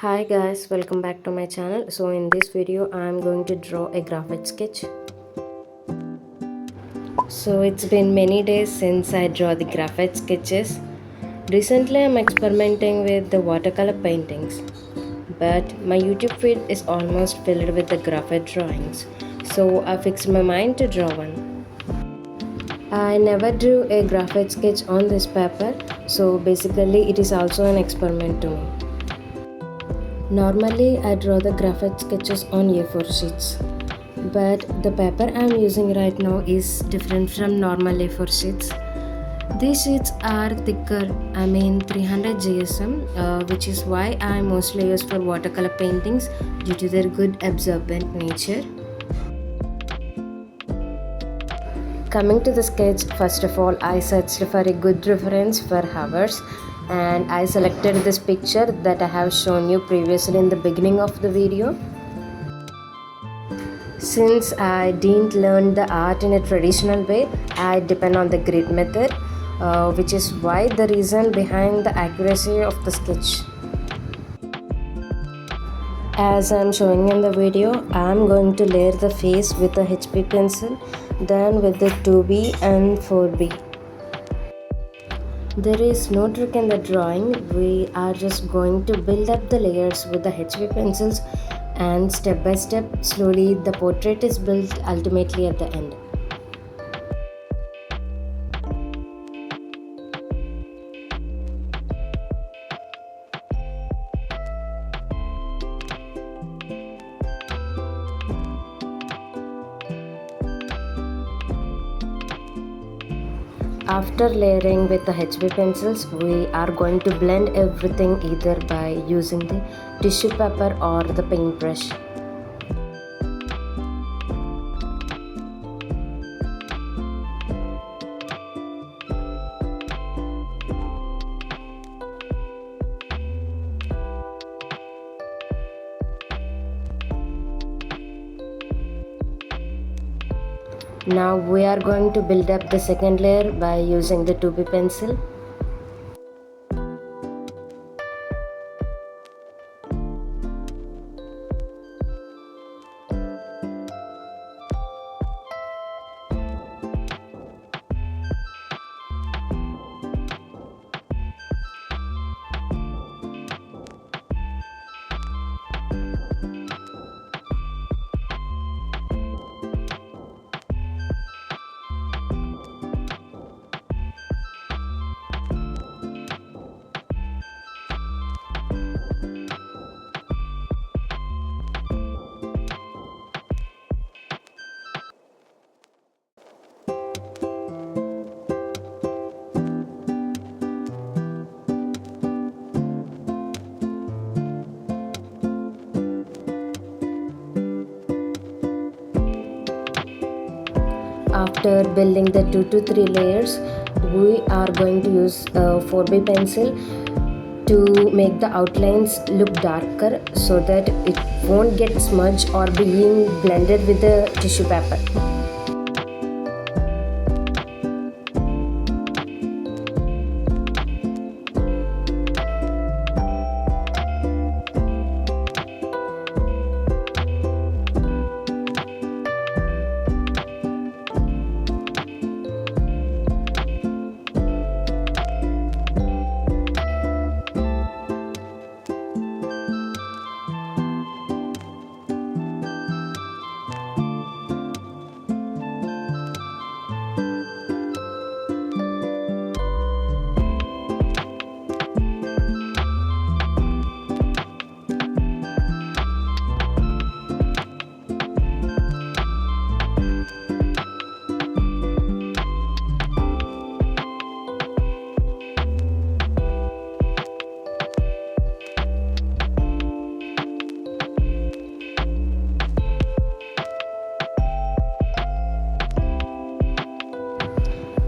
Hi guys, welcome back to my channel. So in this video I am going to draw a graphite sketch. So it's been many days since I draw the graphite sketches. Recently I'm experimenting with the watercolor paintings, but my YouTube feed is almost filled with the graphite drawings. So I fixed my mind to draw one. I never drew a graphite sketch on this paper, so basically it is also an experiment to me. Normally, I draw the graphite sketches on A4 sheets, but the paper I am using right now is different from normal A4 sheets. These sheets are thicker, 300 GSM, which is why I mostly use for watercolor paintings due to their good absorbent nature. Coming to the sketch, first of all, I searched for a good reference for hours and I selected this picture that I have shown you previously in the beginning of the video. Since I didn't learn the art in a traditional way, I depend on the grid method, which is why the reason behind the accuracy of the sketch. As I am showing in the video, I am going to layer the face with a HB pencil, then with the 2B and 4B. There is no trick in the drawing, we are just going to build up the layers with the HB pencils, and step by step, slowly the portrait is built ultimately at the end. After layering with the HB pencils, we are going to blend everything either by using the tissue paper or the paintbrush. Now we are going to build up the second layer by using the 2B pencil. After building the 2 to 3 layers, we are going to use a 4B pencil to make the outlines look darker so that it won't get smudged or being blended with the tissue paper.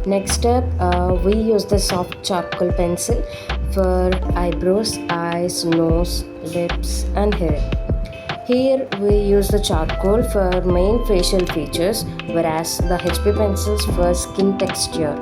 Next step, we use the soft charcoal pencil for eyebrows, eyes, nose, lips and hair. Here we use the charcoal for main facial features, whereas the HB pencils for skin texture.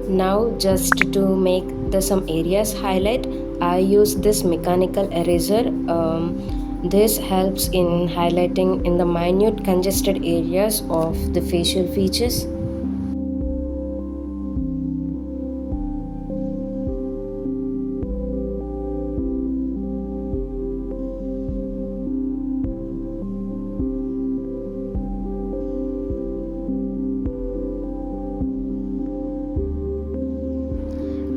Now just to make the some areas highlight, I use this mechanical eraser. This helps in highlighting in the minute congested areas of the facial features.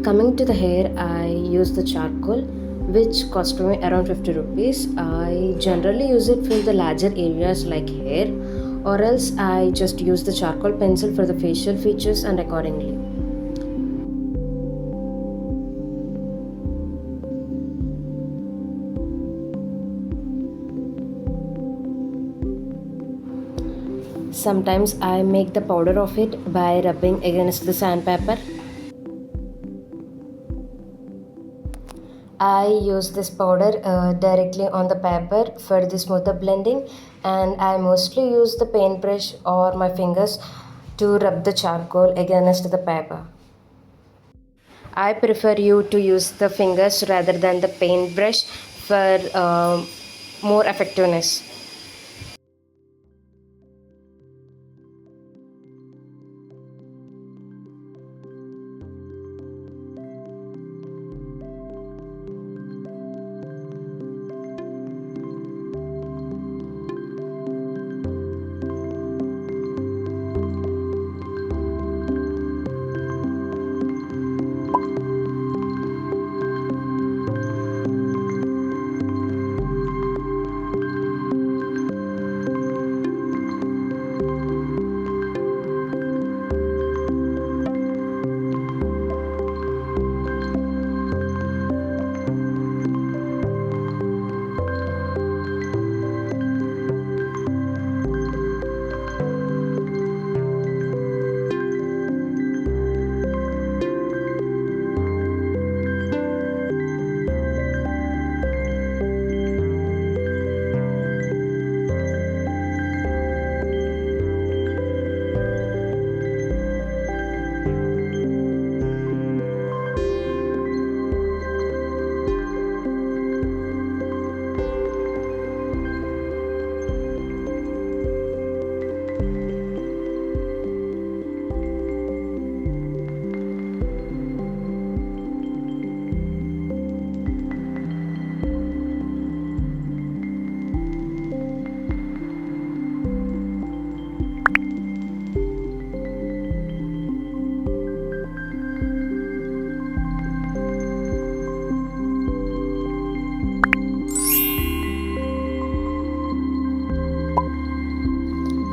Coming to the hair, I use the charcoal which cost me around 50 rupees. I generally use it for the larger areas like hair, or else I just use the charcoal pencil for the facial features and accordingly. Sometimes I make the powder of it by rubbing against the sandpaper. I use this powder directly on the paper for the smoother blending, and I mostly use the paintbrush or my fingers to rub the charcoal against the paper. I prefer you to use the fingers rather than the paintbrush for more effectiveness.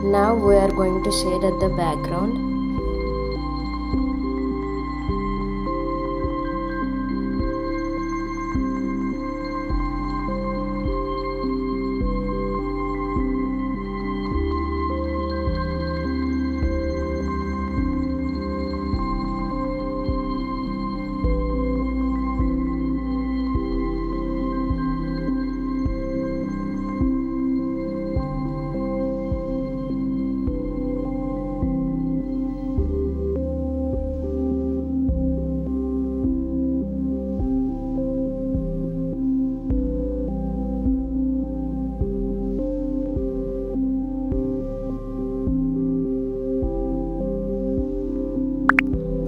Now we are going to shade at the background.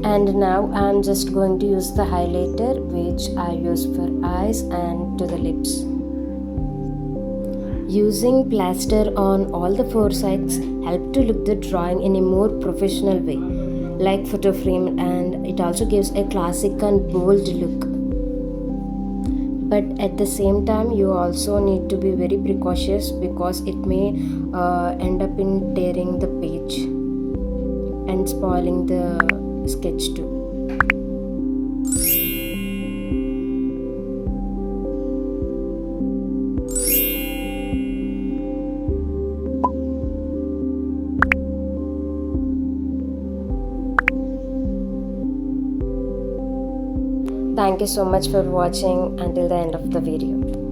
And now I'm just going to use the highlighter which I use for eyes and to the lips. Using plaster on all the four sides help to look the drawing in a more professional way, like photo frame, and it also gives a classic and bold look. But at the same time you also need to be very precautious because it may end up in tearing the page and spoiling the sketch too. Thank you so much for watching until the end of the video.